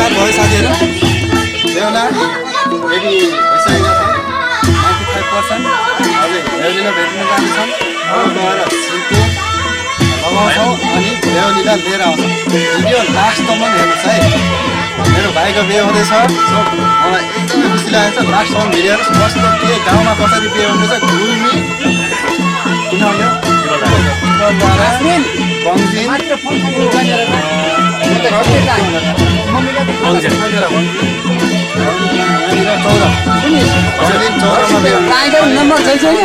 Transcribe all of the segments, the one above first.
तयार भयो साथीहरू बेहुला रेडी भइसकेका छन् 95% अझै बेहुलीलाई भेट्न जाँदैछन् अब गएर सिन्को लगाउँछौँ अनि बेहुलीलाई लिएर आउँछौँ भिडियो लास्टसम्म हेर्नुहोस् है मेरो भाइको बिहे हुँदैछ सो मलाई एकदमै खुसी लागेको छ लास्टसम्म भिडियो हेर्नुहोस् कस्तो के गाउँमा कसरी बिहे हुँदैछ घुल्मी किन आउने नम्बर छैन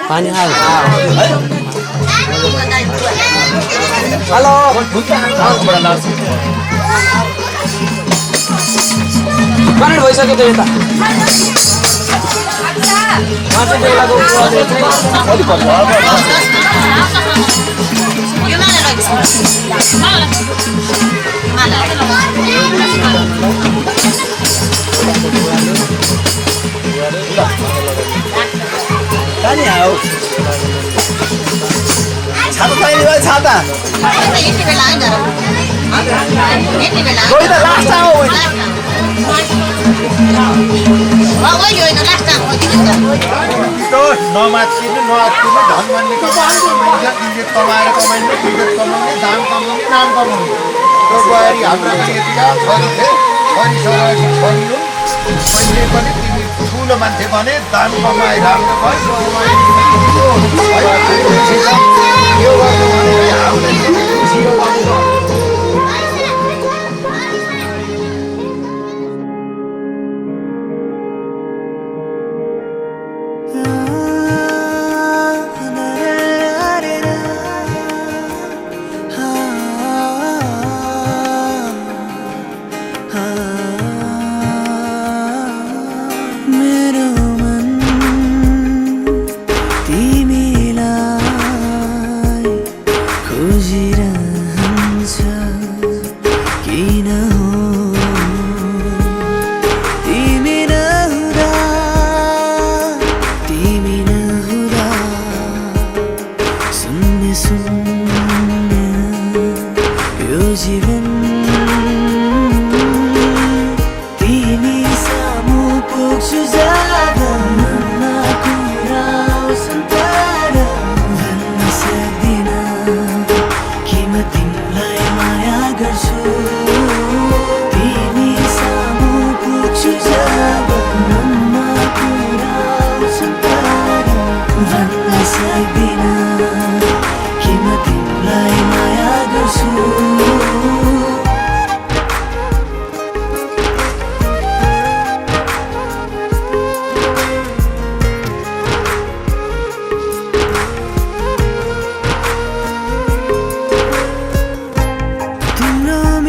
पानी आयो हेलो कनेक्ट भइसक्यो त यता पानी आयो छाता चाहिने भयो छाता यति बेला हैन यति बेला कोही त लास्ट आऊ ओइ यो न लास्ट आऊ तो नमात्तिनु नआत्तिनु धन भन्ने कमाएर कमाइनु इज्जत कमाउने दाम कमाउने नाम कमाउने त्यो बुहारी हाम्रो यतिका छोरी थिए छोरी छोरी पहिले पनि तिमी ठुलो मान्छे भने दाम कमाएर राम्रो भयो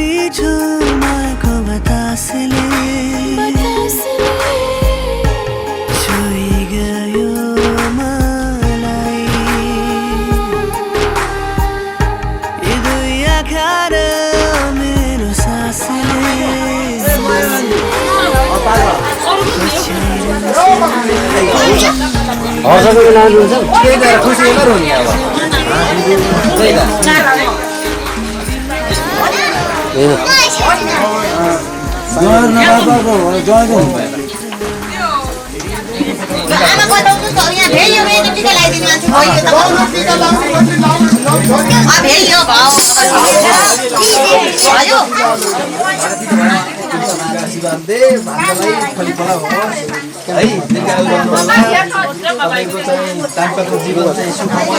मिठो माको बतासले छोई गयो मलाई यी दुई आँखा र मेरो सासले हर्षको नाम हुन्छ के गरेर खुसी हेरेर हुने अब त्यही त आमा बताउनु त यहाँ भेयो भने टिका लगाइदिनु मान्छे भयो भाउ भयो आशीर्वाद दे भान्जालाई फलिफल होस् है दीर्घायु गर्नुहोला तपाईको चाहिँ दाम्पत्य जीवन चाहिँ सुखमय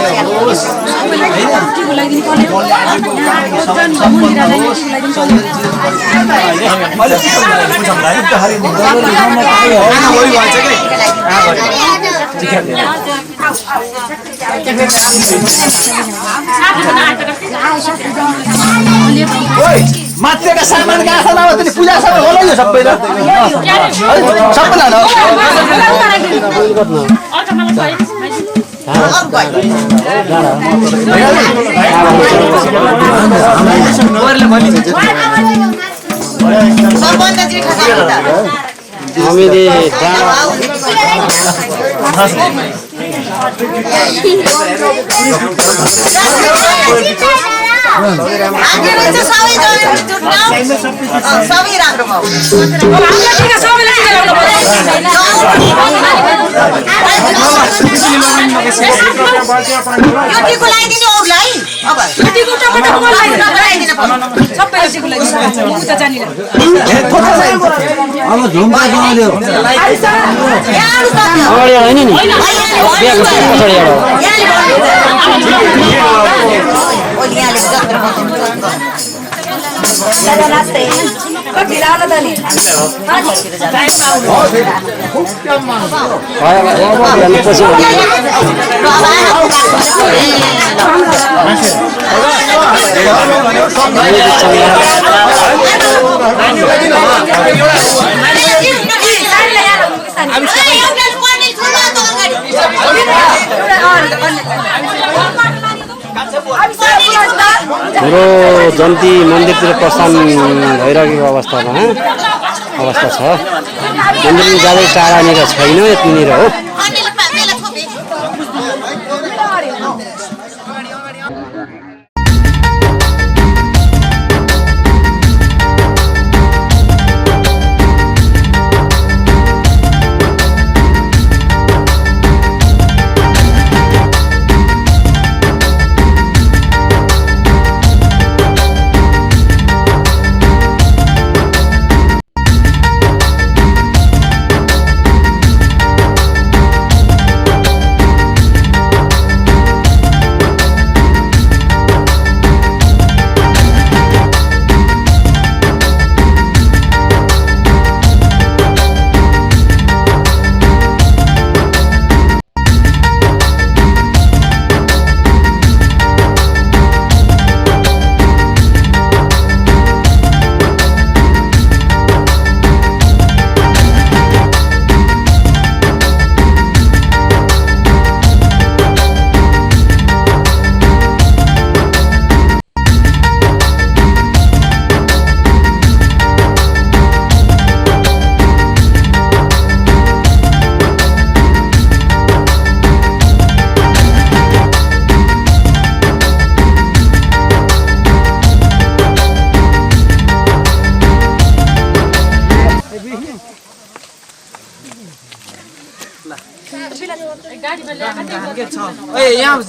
होस् मात्रेका सामान कहाँ छ नभए त्यसले पूजा सामान होला यो सबै सबैलाई सबभन्दा जेठा काका त हामीले सबै राम्रो भयो टिको लगाइदिनु अरूलाई अब अब झुम्का बनाउँदै हो अगाडि होइन नि हाम्रो जन्ती मन्दिरतिर प्रस्थान भइरहेको अवस्था छ मन्दिर जाँदै टाढानिर छैन यतिनिर हो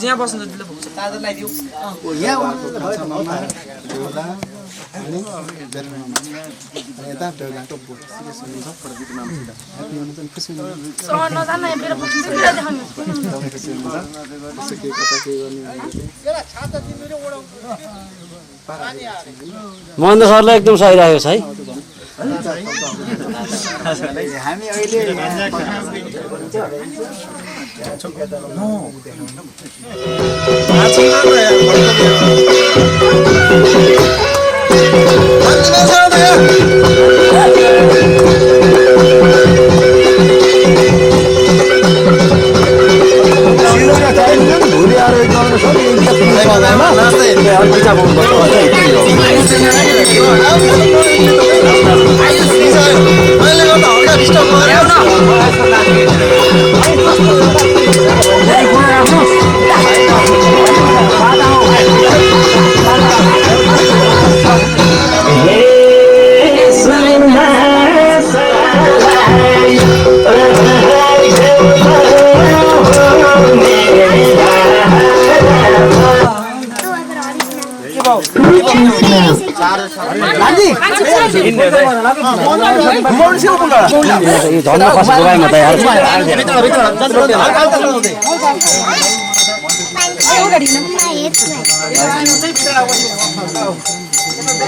यहाँ बस्नु चार्जर लगाइदिऊ महेन्द्र सरलाई एकदम सही लाग्यो है हामी अहिले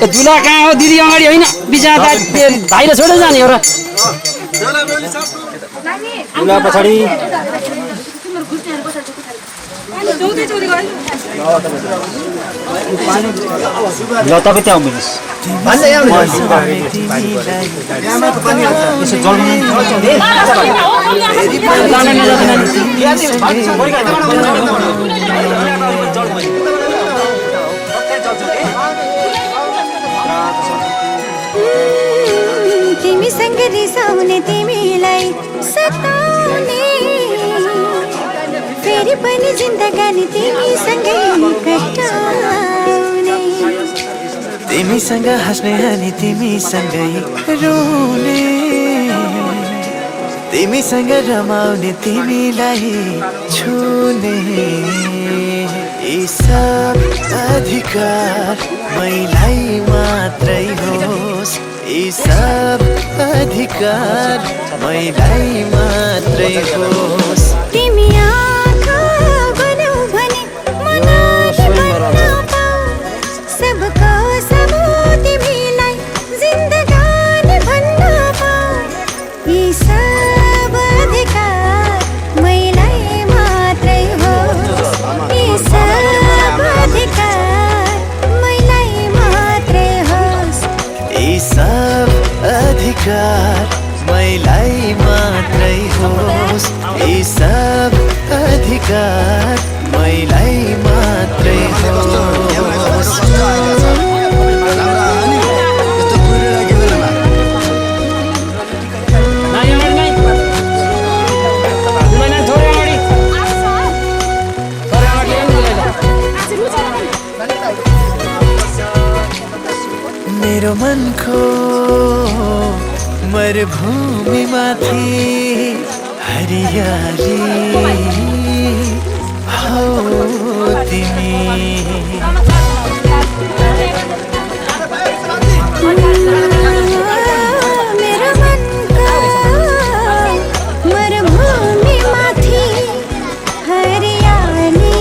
दुला कहाँ हो दिदी अगाडि होइन बिचमा भाइले छोडेर जाने हो र दुला पछाडि ल तपाईँ त्यहाँ आउनुहोस् तिमीसँग रिसाउने तिमीलाई सताउने फेरि पनि जिन्दगानी तिमीसँगै कटाउने तिमीसँग हाँस्ने अनि तिमीसँगै रुने तिमीसँग रमाउने तिमीलाई छुने यी सब अधिकार मैलाई मात्रै होस् यी सब अधिकार मैलाई मात्रै होस् तिमी आँखा बनाऊ भने मनाले बन्न पाऊ सबको सबो तिमीलाई जिन्दगानी भन्न पाऊ यी सब अधिकार मैलाई मात्रै होस् यी सब अधिकार मैलाई मात्रै होस् यी सब अधिकार मैलाई मात्रै होस् यी सब अधिकार मैलाई मात्रै होस् मेरो मनको मरुभूमि माथि हरियाली हौ तिमी मेरो मनको मरुभूमि माथि हरियाली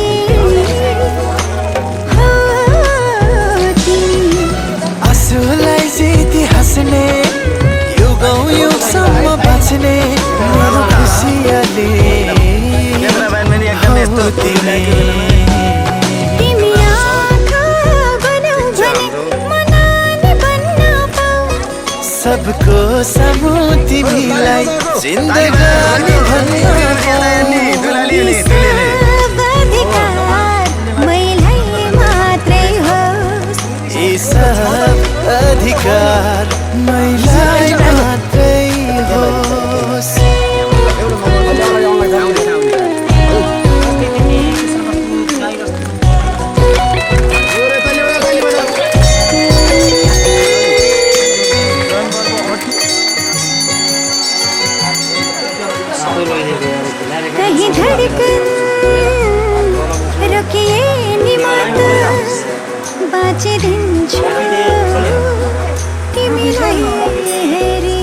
हो तिमी आँसुलाई जिती हाँस्ने युगौँ युगसम्म बाँच्ने मेरो खुसियाली हौ तिमी तिमी आँखा बनाऊ भने मनाले बन्न पाऊ सबको सामु तिमीलाई जिन्दगानी भन्न यी सब अधिकार मैलाई मात्रै होस् यी सब अधिकार मैलाई मात्रै होस् कहीं धड़कन रोकिए नि मात्र बाँचिदिन्छु तिमीलाई हेरी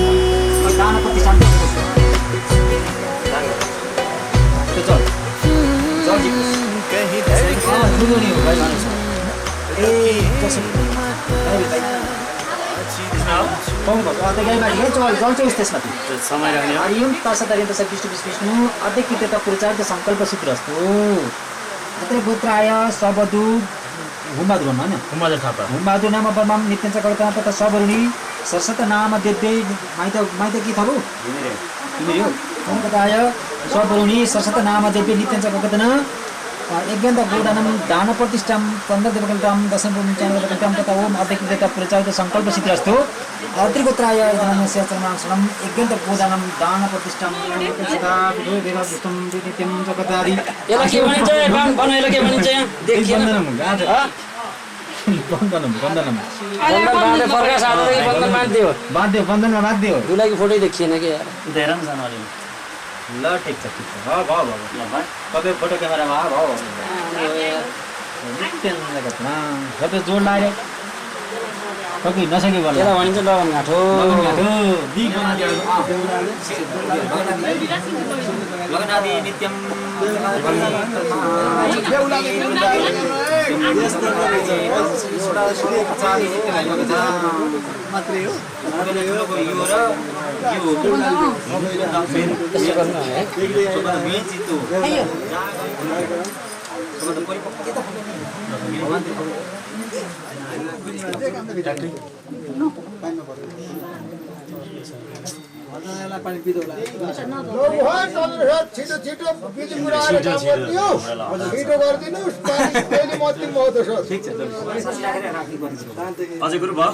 संकल्प सूत्रस्तु तत्र पुत्राय सबदूत हुमबहादुर भन्नु होइन हुमबहादुर थापा हुमबहादुर नाम बर्माम नित्यञ्च कर्ता तथा सबरुणी सरसत नाम देव्यै माइत के थरु तिमी हो कङ्कताय सबरुणी सरसत नाम देव्यै नित्यञ्च कर्तन यज्ञन्त गोदानं दान प्रतिष्ठां पन्ददेवकल्टां दशमपूर्णिचानवकल्टां तथा ओम अध्यक्षता प्रचारित सङ्कल्प सिद्धिरस्तु अत्रिगोत्राय धनस्य चरणार्चनं यज्ञन्त गोदानं दान प्रतिष्ठां सदा वेदापुष्टं नित्यं जगदादि यसलाई के भनिन्छ बनाएर के भनिन्छ यहाँ देखिएन बन्दनम बन्दन बाँधे फर्का साथै बन्दन बाँधिदियो बन्दनमा बाँधिदियो दुलाईको फोटो देखिएन के यार धेरै पनि छन् अलि ल ठिक छ भयो तपाईँ फोटो क्यामेरामा भयो सबै जोड लाग्यो सबै नसक्यो बोल्नु यसलाई भनिन्छ लगन घाँठो लगनादि नित्यम मात्रै हो त्यसो गर्नु है अझै गुरु भयो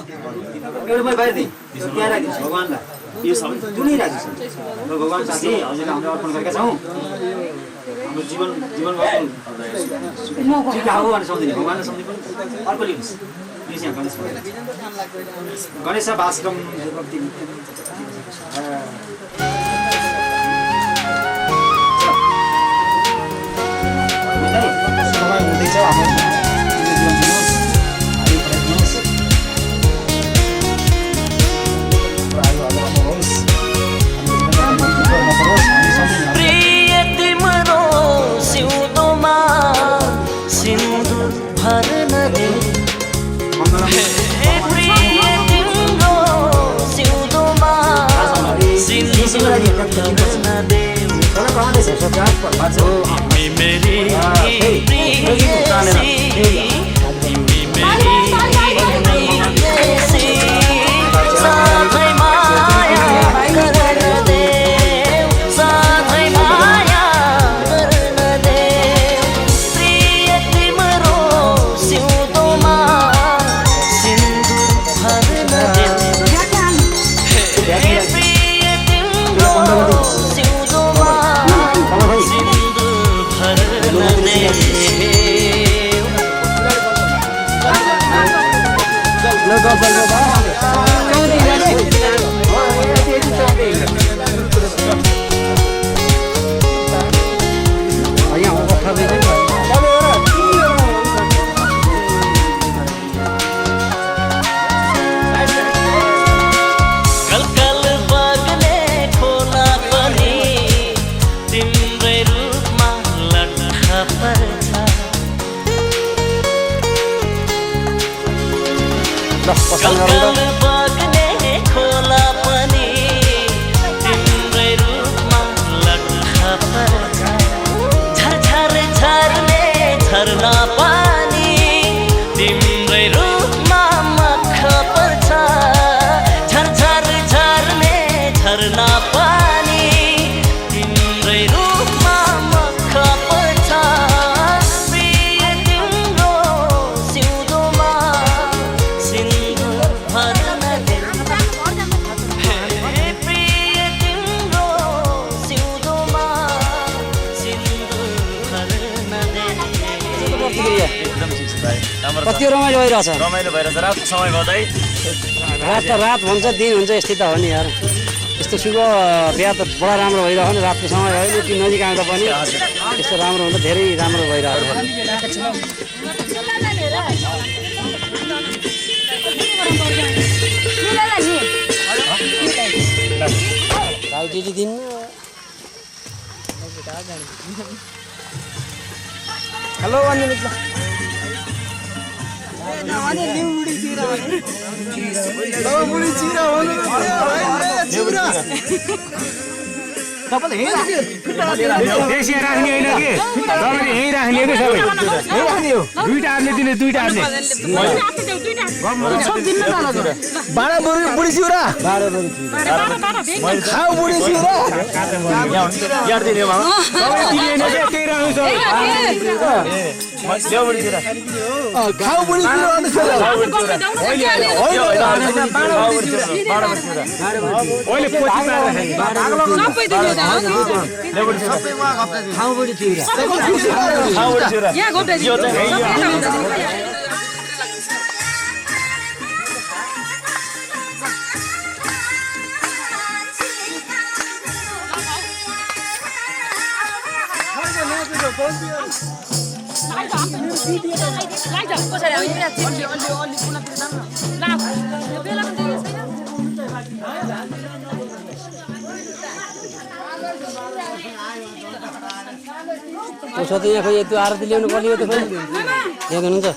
एउटा बाहिर दिएँ त्यहाँ राखिदिन्छु भगवान्लाई यो सबै जुनै राखिदिन्छु भगवान् साथी हजुरले हामीले अर्पण गरेका छौँ हाम्रो जीवनमा ठिक हो भने सम्झिने भगवान्लाई सम्झिने पनि अर्को लिनुहोस् यो चाहिँ गणेश भास्कम हुँदैछ प्रिय तिम्रो सिउँदोमा सिन्दुर भर्न दे प्रिय तिम्रो सिउँदोमा सिन्दुर भर्न दे तिमी मेरी प्रियसी तिमी मेरी प्रियसी साथै माया गर्न दे साथै माया गर्न दे प्रिय तिम्रो सिउँदोमा सिन्दुर भर्न दे प्रिय तिम्रो सिउँदोमा सिन्दुर भर्न दे कलकल बग्ने खोला पनि तिम्रै रूपमा लट्ठा पर्छ कलकल बग्ने खोला पनि तिम्रै रूपमा लट्ठा पर्छ झरझर झर्ने झरना पानी तिम्रै रूपमा मख पर्छ झरझर झर्ने झरना पानी तिम्रै रूपमा मख पर्छ प्रिय तिम्रो सिउँदोमा सिन्दुर भर्न दे प्रिय तिम्रो सिउँदोमा सिन्दुर भर्न दे एकदम ठिक छ भाइ राम्रो कति रमाइलो भइरहेछ रमाइलो भएर रातको समय गर्दै रात त रात हुन्छ दिन हुन्छ यस्तै त हो नि यार यस्तो शुभ बिहा त बडा राम्रो भइरहेको नि रातको समय होइन त्यो नजिक आउँदा पनि यस्तो राम्रो हुन्छ धेरै राम्रो भइरहेको भाइ दिदी दिन हेलो देशी राख्ने होइन कि तपाईँले यहीँ राख्ने कि सबै दुईटा हातले दिने दुईटा हातले बुढी चिउरा खाऊ बुढी चिउरा खाऊ बुढी उसो त यहाँ खोइ त्यो आरती ल्याउनु पर्ने हो त खोइ यहाँ हुनुहुन्छ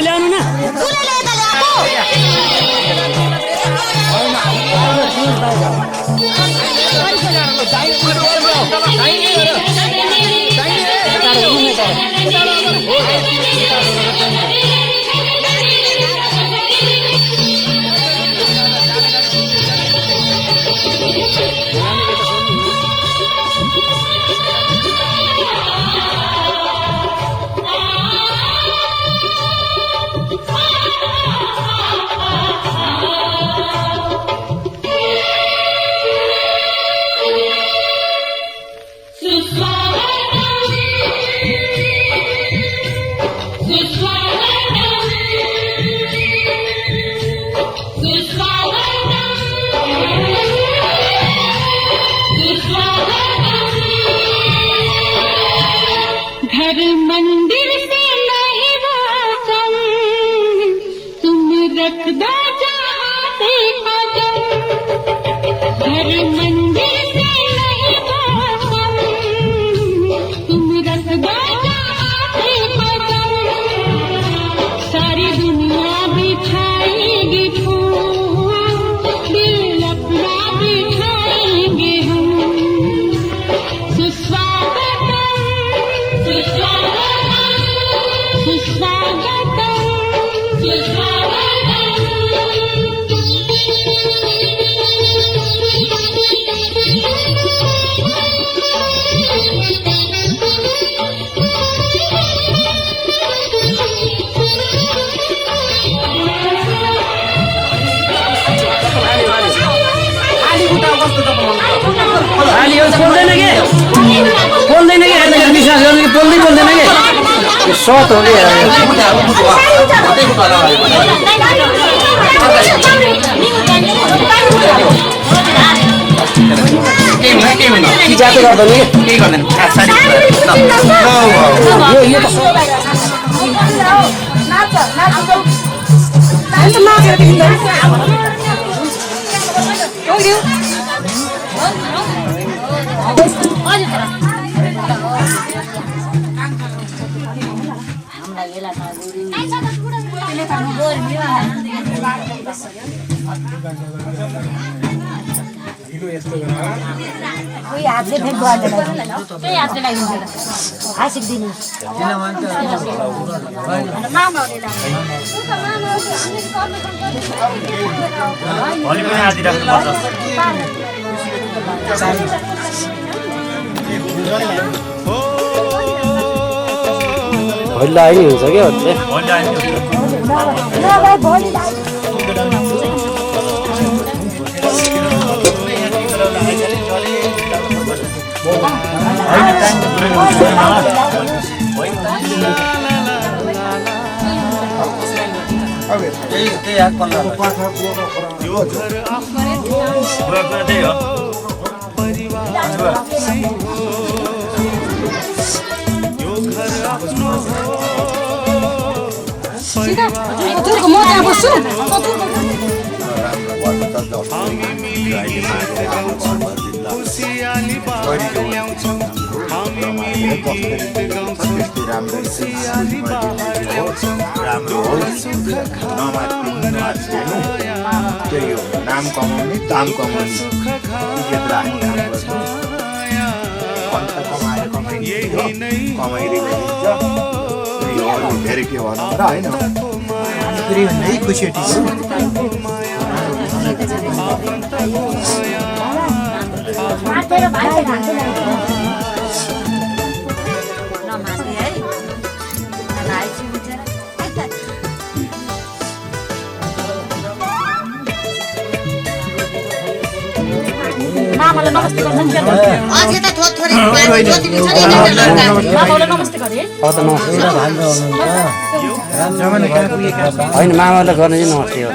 ल्याउनु न घर मंदिर से नहीं वासम तुम रख दो चाहते कदम घर मंदिर से नहीं वासम तुम रख दो चाहते कदम सारी दुनिया बिछाएगी फूल दिल अपना बिछाएंगे हम सुस्वागतम बोल्दैन कि विश्वास गर्नु कि बोल्दैन कि सत हो कि जाति गर्दैन केही गर्दैन कोही हातले फेरि गर्ने त्यही हातले लगाइदिन्छ हाँसिक दिनु भोलि पनि आदि राख्नुपर्छ भोलि आइ हुन्छ क्या भोलि आयो त्यही हात पल्ला त्यही हो म त्यहाँ बस्छु राम्रो होस् त्यही हो नाम कमाउने दाम कमाउने कमाइरहेको धेरै के भनौँ र होइन खुसी मामाले नमस्ते गर्छ नि अझै त थोरै जति पनि छ नि मामाले नमस्ते गरे होइन मामाले गर्ने चाहिँ नमस्ते हो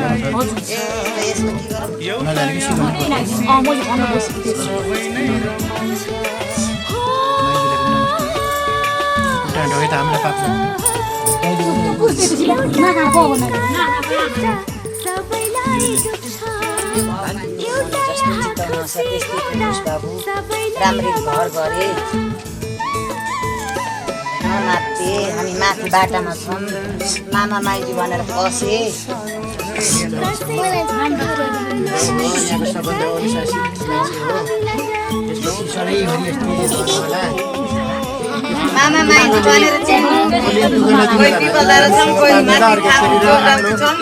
मैले भन्न बसेको राम्ररी घर गरे नमाते हामी माथि बाटामा छौँ मामा माइली भनेर बसे मामा माइली भनेर चाहिँ कोही पिपलदार छौँ कोही माथि छौँ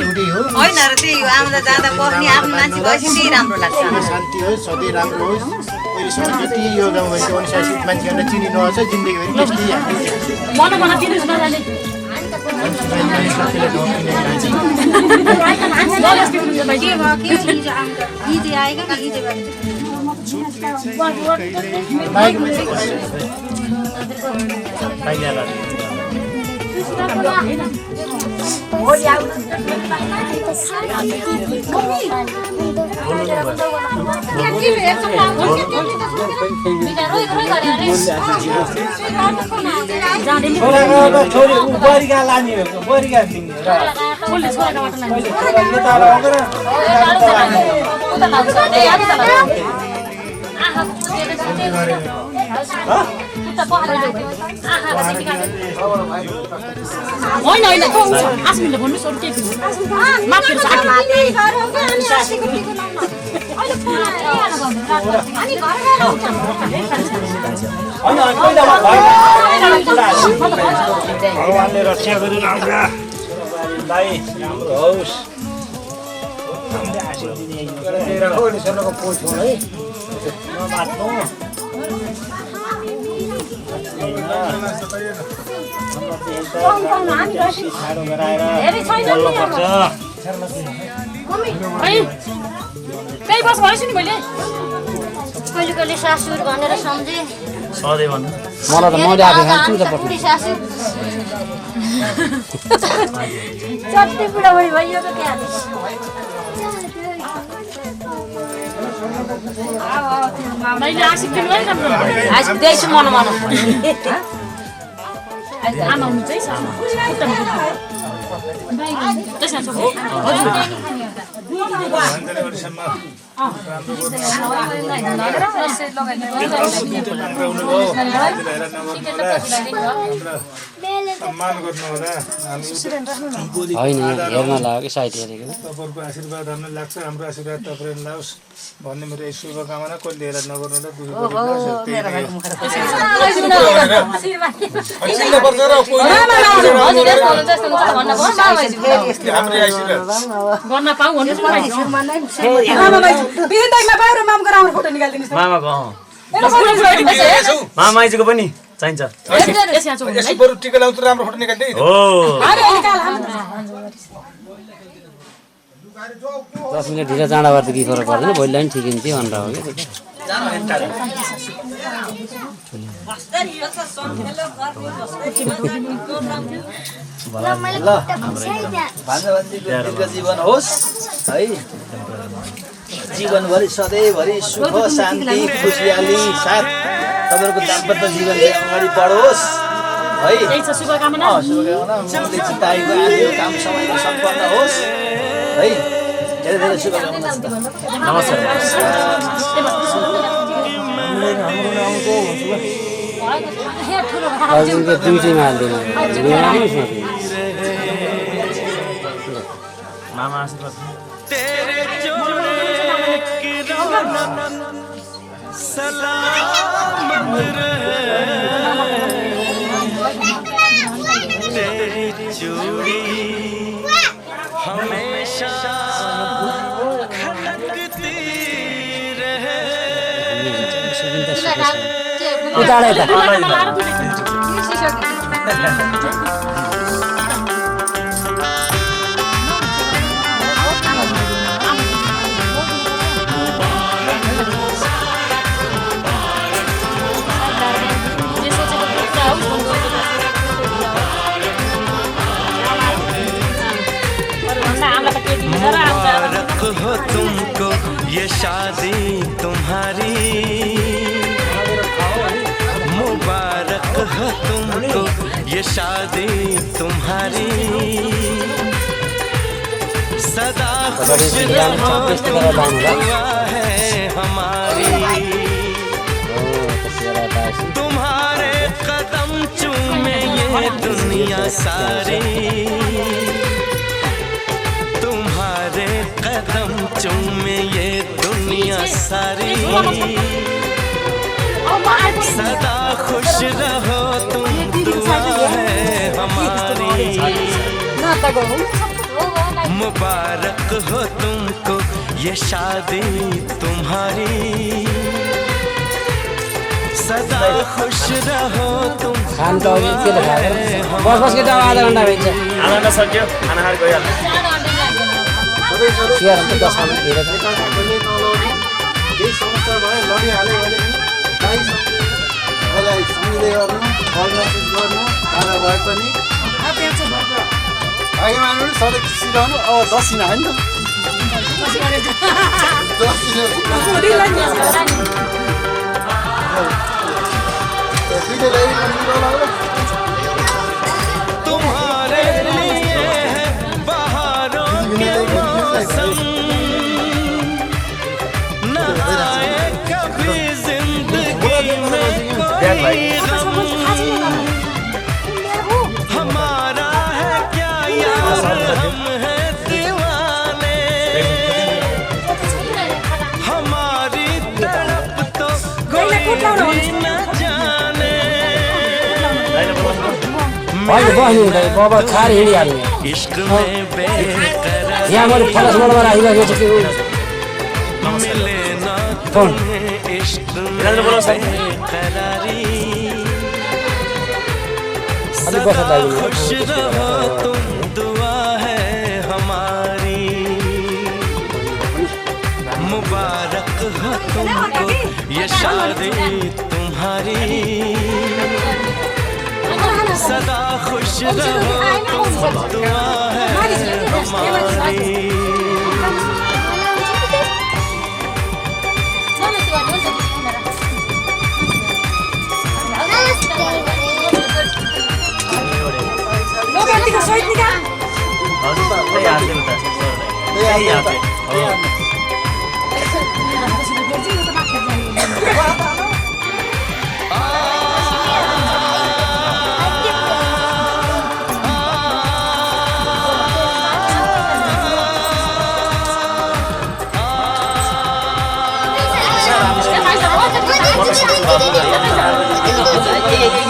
होइन र त्यही हो आउँदा जाँदा बस्ने आफ्नो मान्छे गएपछि त्यही राम्रो लाग्छ शान्ति होस् सधैँ राम्रो होस् अहिलेसम्म जति यो गाउँको अनुशासित मान्छेहरूलाई चिनिनुहोस् जिन्दगीभरि त्यस्तै मन दिनुहोस् नजाने होइन होइन आसमीले भन्नुहोस् अरू केही माथि भगवानले रक्षा गरिरहन्छ भाइ राम्रो होस् त्यही बस भनेछु नि मैले कहिले कहिले सासुर भनेर सम्झे सधैँ भन्नु मलाई त मैले आफै खान्छु नि त बुढी सासु चट्टी बुढाबुढी भइयो त त्यहाँ मैले आशिक दिनु है राम्रो आशिक दिएछु मन आमा हुनु चाहिँ सम्मान गर्नुहोला। हामी होइन यहाँ हेर्न लाग्यो कि साइड हेरेको तपाईँहरूको आशीर्वाद हामीलाई लाग्छ, हाम्रो आशीर्वाद तपाईँले लाओस् भन्ने मेरो यही शुभकामना। कसले हेरेर नगर्नुहोला, दुःख गर्न पाऊ भन्नु मामाइजीको पनि चाहिन्छ। यसो बरु टिका लाउँछ राम्रो फोटो निकाल्दै। हो 10 मिनट ढिला जाँडा भएर त केही फरक पर्दैन, भोलिलाई पनि ठिकै थियो भनेर हो कि जीवन होस् है, जीवनभरि सधैँभरि सुख शान्ति खुसियाली साथ तपाईँहरूको दाम्पत्य जीवन अगाडि बढोस् है। शुभकामना शुभकामना। चिताएको आयो काम समयमा सम्पन्न होस् है। धेरै धेरै शुभकामना। नमस्कार। दार्जिलिङको दुईटैमा हाल्दैन मामा आशीर्वाद। तेरे जोड़े की रौनक सलामत रहे, तेरी चूड़ी हमेशा खनकती रहे। मुबारक हो तुमको ये शादी तुम्हारी, मुबारक हो तुमको ये शादी तुम्हारी, सदा खुश रहो दुआ है हमारी, तुम्हारे कदम चूमे ये दुनिया सारी, तुम्हारे कदम चूमे ये दुनिया सारी, सदा खुश रहो तुम दुआ है हमारी, मुबारक हो तुमको ये शादी तुम्हारी, सदा खुश रहो तुम खाना त के देखायो बस बस के त आधा घण्टा भइन्छ। आधा घण्टा सक्यो, खाना खाएर गइहाल्छ। चियर त 10 मिनेट ढिला छ। केही समस्या भयो लडिहाल्यो भने पनि मलाई सम्झिँदै गर्नु, कल मेसेज गर्नु, टाढा भए पनि अघि मान्नु सधैँ खुसी रहनु। अब 10 दिन होइन नि तुम्हारे लिए बहारों के मौसम न आए कभी जिंदगी में कोई गम, हमारा है क्या यार हम हैं दीवाने, हमारी तड़प तो कोई न जाने, अहिले बस्नु हुँदैन बाबा खाएर हिँडिहाल्नु इश्क में बेकरार यहाँ मैले फलास मोडमा राखिरहेको छु कि मिले ना कौन? तुम्हें इश्क में बेकरारी, अलिक बस सदा लाग्यो। खुश रहो तुम दुआ है हमारी, मुबारक हो तुमको ये शादी तुम्हारी, सदा खुश रहो तुम दुआ है हमारी।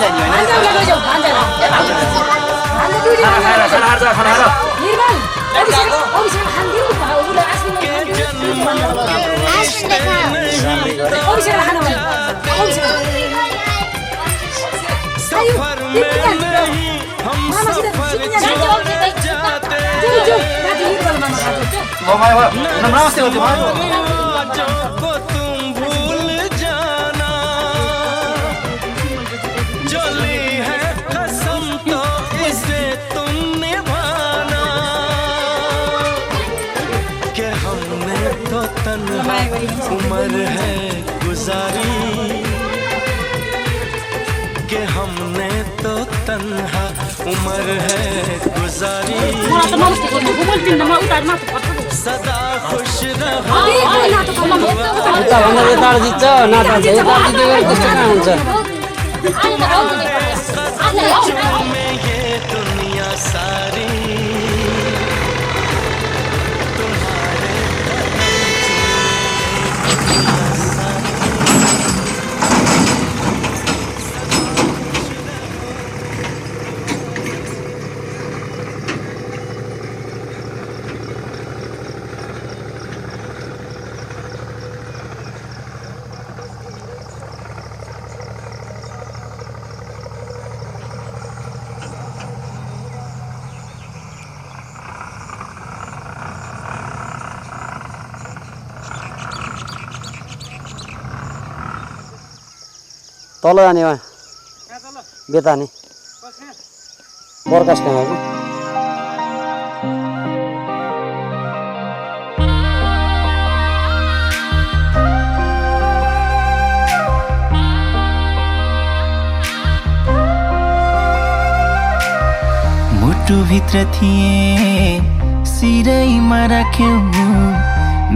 जाने होइन नमस्ते को तुम भूल जाना जो ली है कसम तो इसे तुम निभाना कि हमने तो तन्हा उम्र है गुजारी कि हमने तो तन्हा उम्र है गुजारी सदा खुश रहो उता भन्दा यता जित्छ नाता यता जित्यो भने त्यस्तो कहाँ हुन्छ में ये दुनिया सारी तल जाने वहाँ बेतानी बर्खास कहाँ हो मुटुभित्र थिए सिरैमा राख्यौ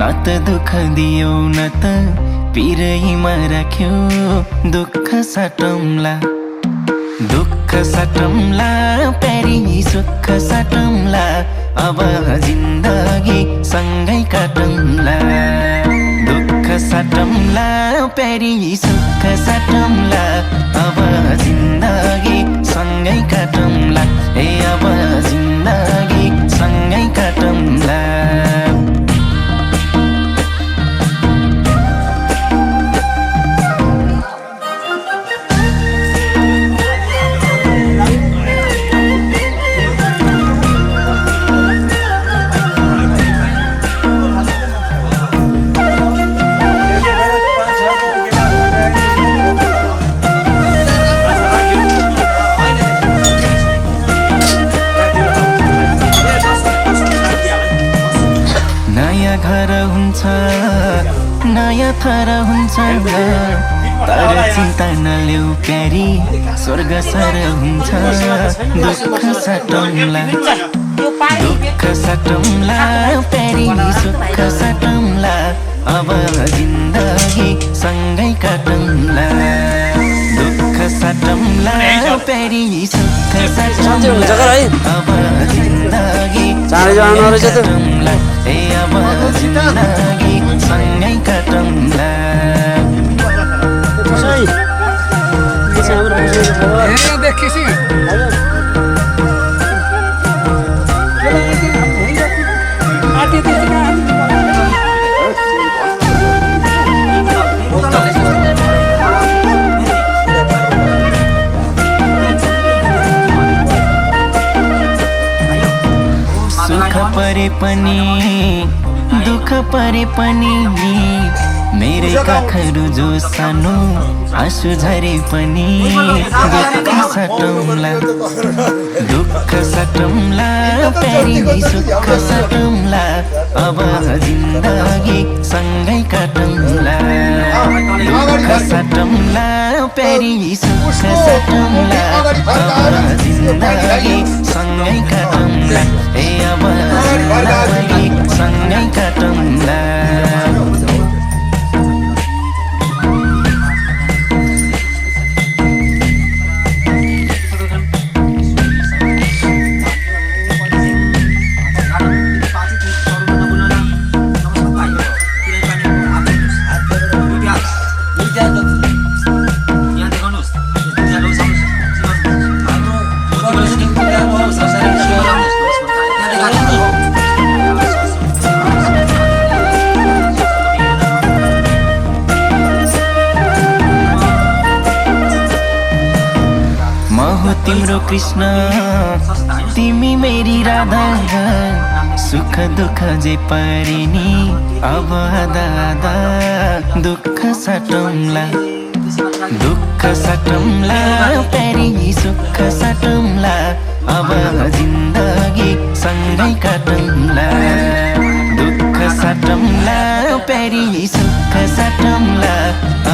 न त दुःख दियौ न त पिरैमा राख्यौ दुःख साटौँला प्यारी सुख साटौँला अब जिन्दगी सँगै काटौँला दुःख साटौँला प्यारी सुख साटौँला अब जिन्दगी सँगै काटौँला ए अब जिन्दगी सँगै काटौँला नयाँ थर हुन्छ तर चिन्ता नलेऊ प्यारी स्वर्ग सर हुन्छ दुःख साटौँला प्यारी सुख साटौँला अब जिन्दगी सँगै काटौँला दुःख साटौँला प्यारी सुख साटौँला अब जिन्दगी काटौँला ए अब जिन्दगी सँगै काटौँला सुख परे पनि दुःख परे पनि मेरै काखहरू जो सानो आँसु झरे पनि दुःख साटौँला प्यारी सुख साटौँला अब जिन्दगी सँगै काटौँला दुःख साटौँला प्यारी सुख साटौँला अब जिन्दगी सँगै काटौँला ए अब जिन्दगी सँगै काटौँला तिम्रो कृष्ण तिमी मेरी राधा सुख दुःख जे परिनी अब दादा दुःख सटौँला प्यारी सुख सटौँला अब जिन्दगी सँगै काटौँला दुःख सटौँला प्यारी सुख सटौँला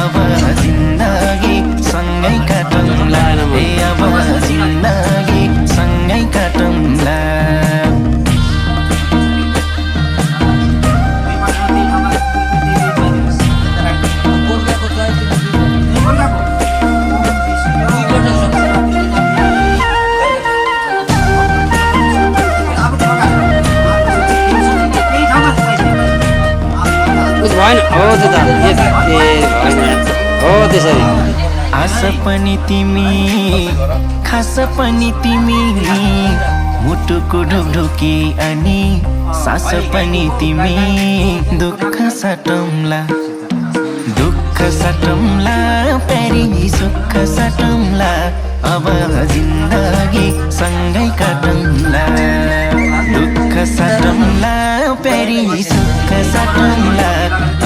अब जिन्दगी सँगै काटौँला ए अब जिन्दगी सँगै काटौँला भएन हो दादा हो त्यसरी आस पनि तिमी खास पनि तिमी मुटुको ढुकढुकी अनि सास पनि तिमी दुःख सटौँला प्यारी सुख सटौँला अब जिन्दगी सँगै काटौँला दुःख सटौँला प्यारी सुख सटौँला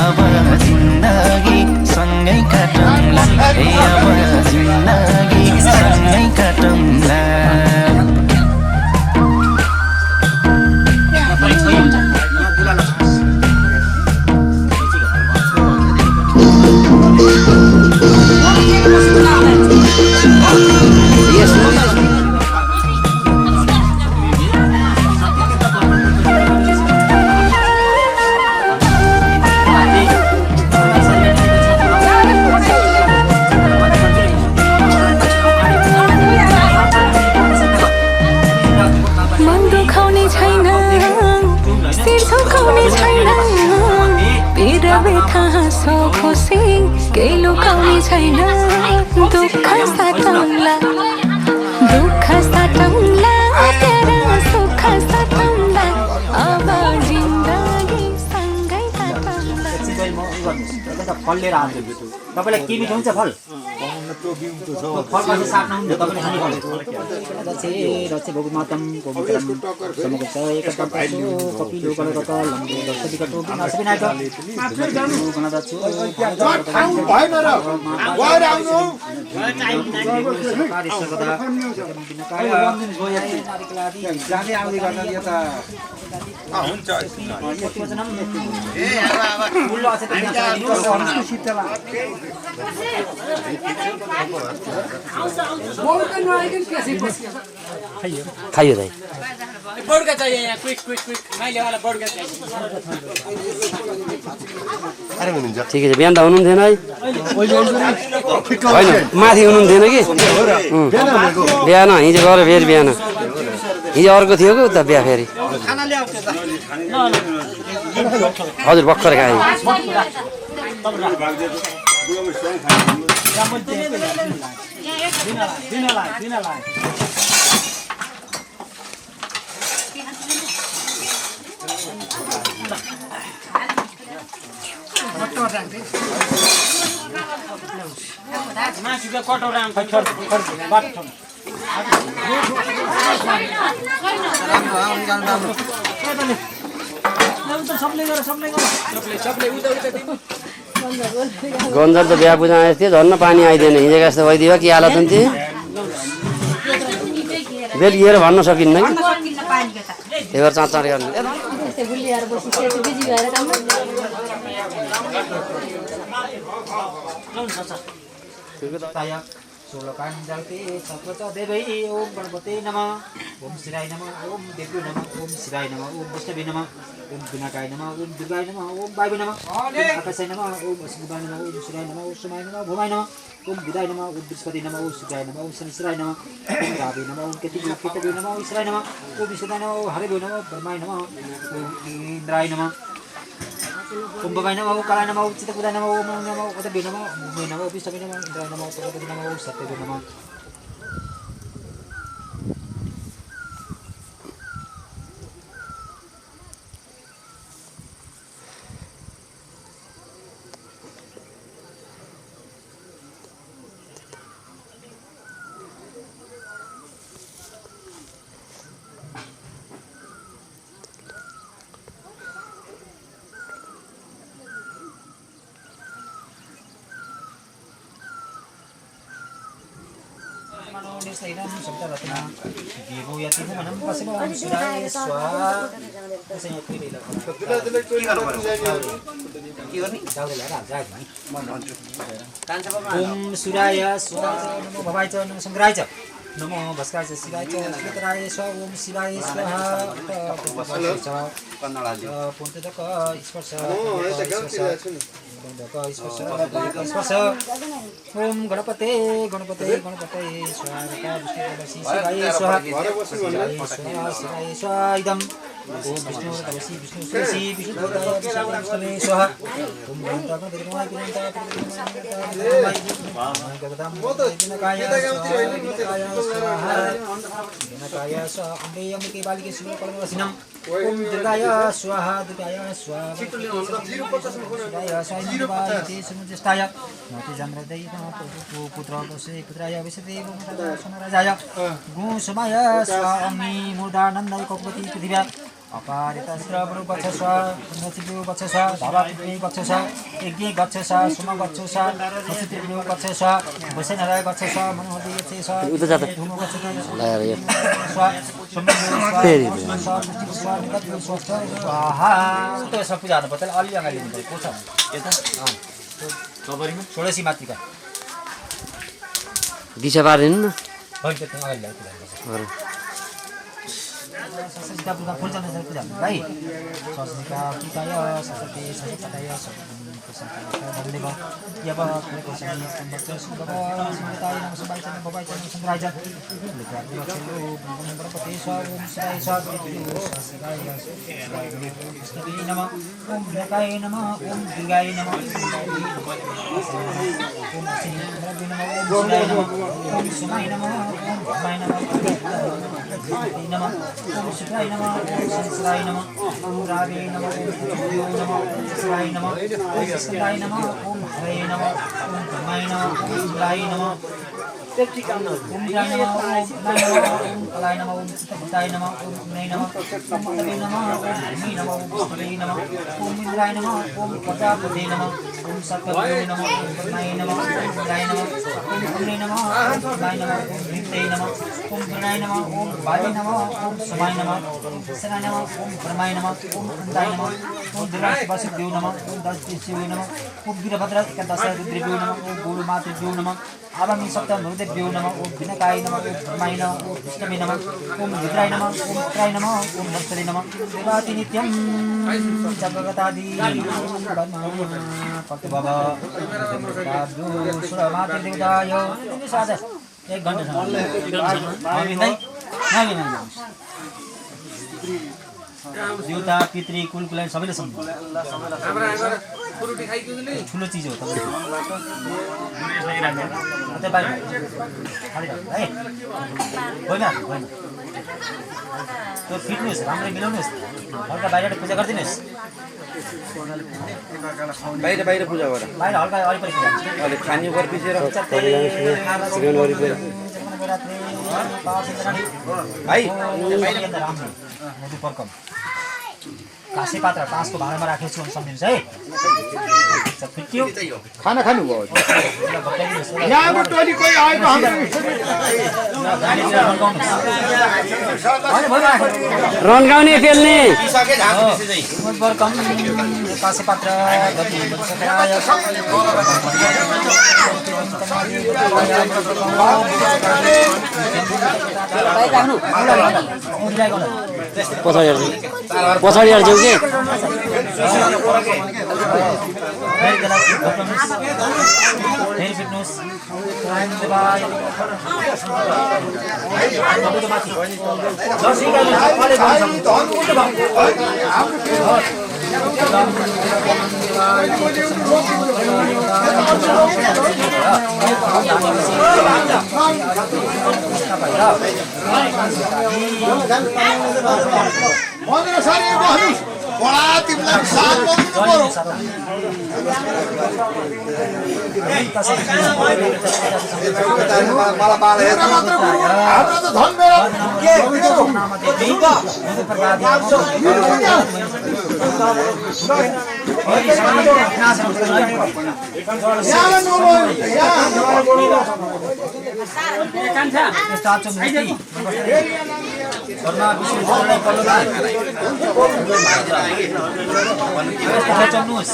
अब जिन्दगी सँगै काटौँला ए अब जिन्दगी सँगै काटौँला केही लुकाउने छैन दुःख साटौँला तेरा सुख साटौँला अब जिन्दगी सँगै काटौँला फल लिएर आउँछु तपाईँलाई के मिठो हुन्छ फल फल कसै साट्नुहुन्छ तपाईँले खाने फल रचे भोगमातम गोमुत्रम समगोच एकदम कपिलो गलगत लम्बो दर्शविकटो विनाशविनायक गणदछु भएन र गएर आउनु जाने आउने गर्दा यो त हुन्छ खाइयो दाइ बड्का चाहिए यहाँ क्विक माइले वाला बड्का चाहिए ठिकै छ बिहान त हुनुहुन्थेन है होइन माथि हुनुहुन्थेन कि बिहान हिजो गऱ्यो फेरि बिहान हिजो अर्को थियो कि उता बिहा फेरि हजुर भर्खर खाएँ मासुको कटौरा गन्जर त बिहा पूजा आएको थियो झन् पानी आइदिएन हिजोको जस्तो भइदियो कि हालत हुन्थ्यो बेलुकिएर भन्न सकिन्न कि त्यही भएर चाँचाँड गर्नु सोलकान जलते सत्वच देवै ओम गणपते नमः ओम शिवाय नमः ओम देव्यो नमः ओम शिवाय नमः ओम विष्णवे नमः ओम विनाकाय नमः ओम दुर्गाय नमः ओम वायुवे नमः ओम आकाशाय नमः ओम अश्विनाय नमः ओम शिवाय नमः ओम सोमाय नमः भूमाय नमः ओम बुधाय नमः ओम बृहस्पति नमः ओम शुक्राय नमः ओम शनिश्चराय नमः ओम रावे नमः ओम केतवे नमः ओम ईश्वराय नमः ओम विष्णुदाय नमः ओम हरिवे नमः ब्रह्माय नमः ओम इंद्राय नमः ओम भवाय नमः ओम कालाय नमः ओम चित्तबुधाय नमः ओम नमः उदवे नमः ओम नमः विष्णवे नमः इंद्राय नमः प्रजापति नमः ओम सत्यवे नमः ओम सूर्याय नमो भवाय च नमो शंकराय च नमो भस्काय च शिवाय च श्वेतराय स्वाहा ओम शिवाय स्वाहा पुण्यदक स्पर्श स्पर्श ओम गणपते गणपते गणपते स्वाहा शिवाय स्वाहा शिवाय स्वाहा इदम ओम विष्णु तपसी विष्णु तुलसी विष्णु विष्णु स्वाहा ओम ओम दुर्गाय स्वाहा दुर्गाय स्वाहा सुमुज्येष्ठाय नतिचन्द्रदै पुत्र पुत्राय विशदेव समराजाय गुसमाय स्वामी मूर्धानन्दाय कौपति पृथिव्या अपारितस्त्रवणु गच्छ स्वा नचिदेव गच्छ स्वा धावापृथ्वी गच्छ स्वा यज्ञ गच्छ स्वा सुम गच्छ स्वा नचिदेव गच्छ स्वा वैशनराय गच्छ स्वा मनोहरि गच्छ स्वा धूम गच्छ स्वा स्वाहा त्यो सब पूजा गर्नु पर्छ अलि अगाडि लिनु पर्छ छ यता कबरीमा षोडशी मातृका दिशा पार्दैन न होइन त्यो अगाडि ल्याउ सरस्वती पूजा फुल चल्ने पूजा भाइ सरस्वतीका पूजाय सरस्वती सरस्वताय धन्यव यव कृष्ण सम्बत सुभव सुमताय नमः सुभाय च भवाय च शंकराय च गणपति स्वाहा ओम शिवाय स्वाहा कृष्णाय नमः ओम भकाय नमः ओम दुर्गाय नमः ओम श्री नमः ओम सुमाय नमः ओम भवाय नमः नमः ओम शिवाय नमः ओम संसाराय नमः ओम रावे नमः ओम नमः ओम शिवाय नमः ओम स्कंदाय नमः ओम हरे नमः ओम धर्माय नमः ओम शिवाय नमः ओम राय नमः ओम कलाय नमः ओम चित्तबुद्धाय नमः ओम नय नमः ओम अतवे नमः ओम भूमि नमः ओम स्त्रे नमः ओम इंद्राय नमः ओम प्रजापते नमः ओम सर्पदेव नमः ओम ब्रह्माय नमः ओम इंद्राय नमः ओम अग्ने नमः ओम शिवाय नमः ओम नित्ये नमः ओम गणाय नमः ओम वाले नमः ओम समाय नमः ओम सनाय नमः ओम ब्रह्माय नमः ओम अंदाय नमः ओम दिवासुदेव नमः ओम दशदेव नमः ओम वीरभद्र एकादश रुद्रदेव नमः ओम गोलमातृदेव नमः आवामी सप्तम नृदेव्यो नमः ओम विनायकाय नमः ओम ब्रह्माय नमः ओम विष्णवे नमः ओम रुद्राय नमः ओम रुद्राय नमः ओम भक्तले नमः देवाति नित्यं जगतादि भक्तभव सुरमातृदेवताय साधस 1 घण्टासम्म देवता पितृ कुल कुलाइन सबैले सम्झनु ठुलो चिज हो होइन त्यो फिट्नुहोस् राम्ररी मिलाउनुहोस् हल्का बाहिर पूजा गरिदिनुहोस् बाहिर पूजा गर बाहिर हल्का वरिपरि पूजा अहिले खानी गरिपिसेर भाइ पर्कम कासे पात्र पाँचको भाँडामा राखेको छु सम्झिनुहोस् है फिट्यो खाना खानुभयो यहाँको टोली कोही आएको रन्काउने पेल्ने कासे पात्र पछाडि हाल्छौ के यस्तो आचो मूर्ति घरमा विशेष गरेर पल्लोलाई चल्नुहोस्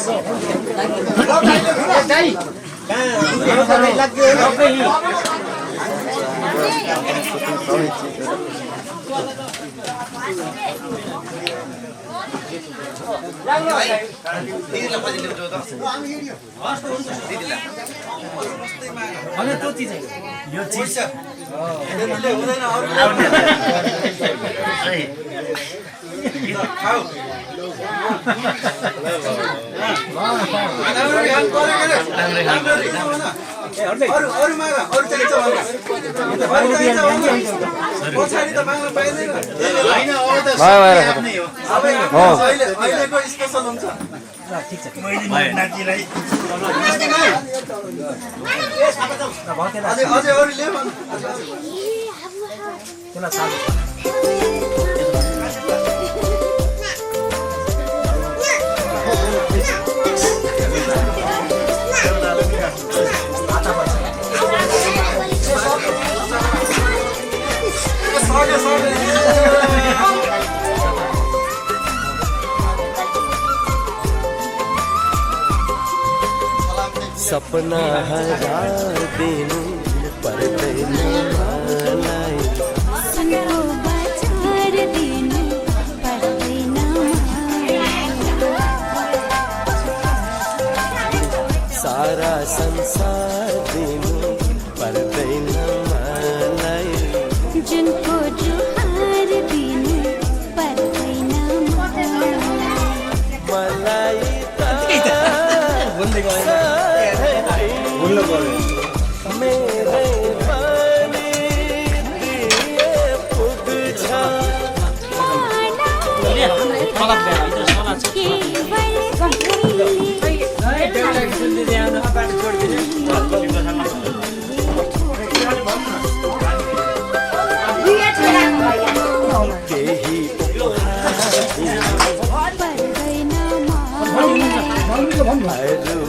यो चिज सपना हजार दिन पर्दैन मलाई सारा संसार दिनु पर्दैन मलाई जिनको जुहार दिनु पर्दैन मलाई मेरै पनि पुग्छ केही अरू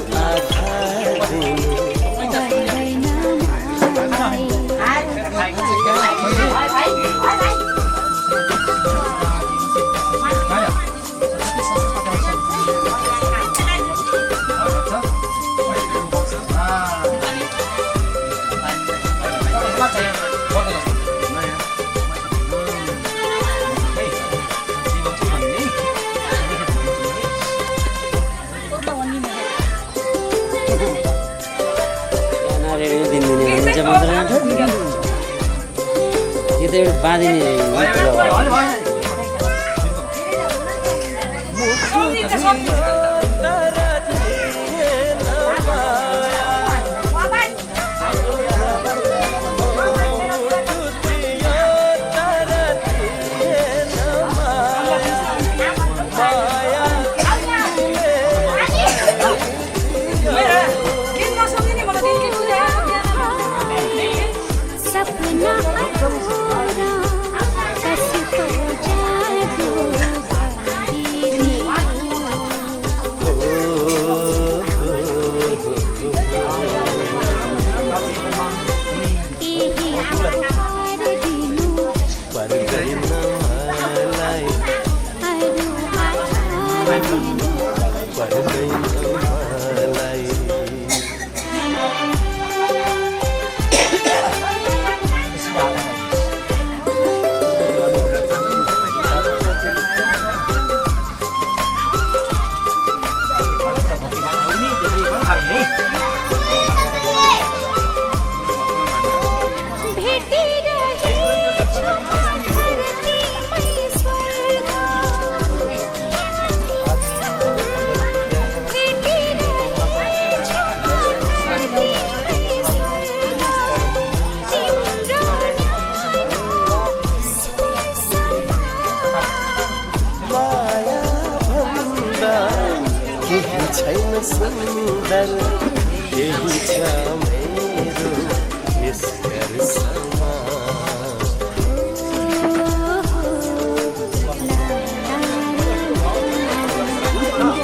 आधार दिनु यो त एउटा बाँधिने छैन सुन्दर यही छ मेरो यस घरसम्म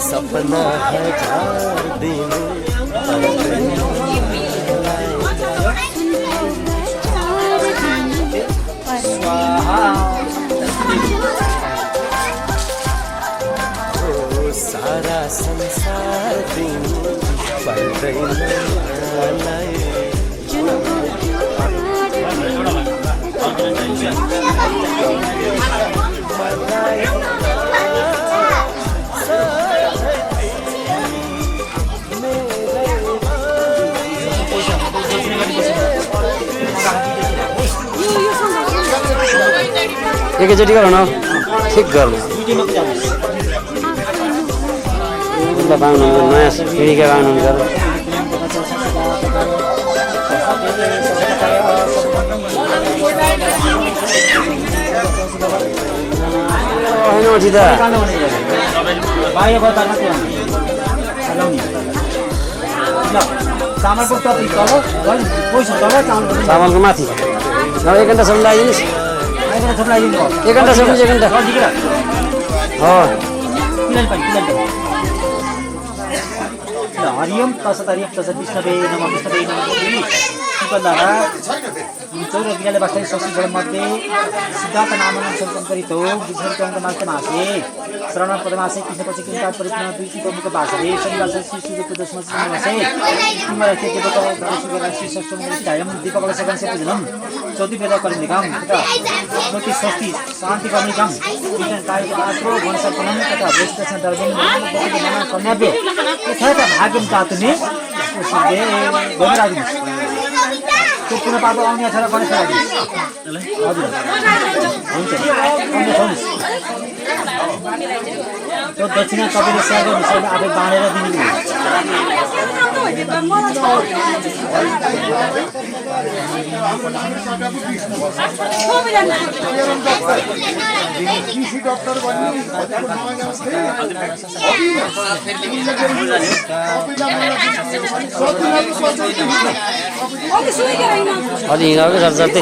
सपना हजार दिन एकैचोटि गर न ठिक गर्नु बाहुन नयाँ पिँढीका बाहुन हुन्छ होइन उठी त चामलको टपी तल चामलको माथि 1 घन्टासम्म लगाइदिनुहोस् 1 घन्टासम्म 1 घन्टा हरिओम तसत हरिओम तसत विष्णवे नमः विष्णवे नमः पिपलधारा चौर विद्यालय वास्तव शशि मध्ये सिद्धार्थ नामन संकरित हो विषय अंक मासे शरण पदमासे कृष्ण पछि किंता परिपूर्ण दुईटी प्रमुख भाषाले शनिवार श्री सूर्य प्रदर्शन नमसे तिम्रो के देवता गणेश राशि सष्टम कायम दीपक सगन से पूजनम चौथी वेद करने काम स्मृति षष्ठी शांति करने काम विज्ञान कार्य आश्रो वंशपनम तथा वैष्णव दर्शन कन्याव्य यथा भाग्यम तातुने उसले गमरादि त्यो पुनः पाप आउने छ र गणेश हजुर हुन्छ त्यो दक्षिणा तपाईँले स्याहार विषयमा आफै बाँडेर अलि हिँडाउकै सर्छ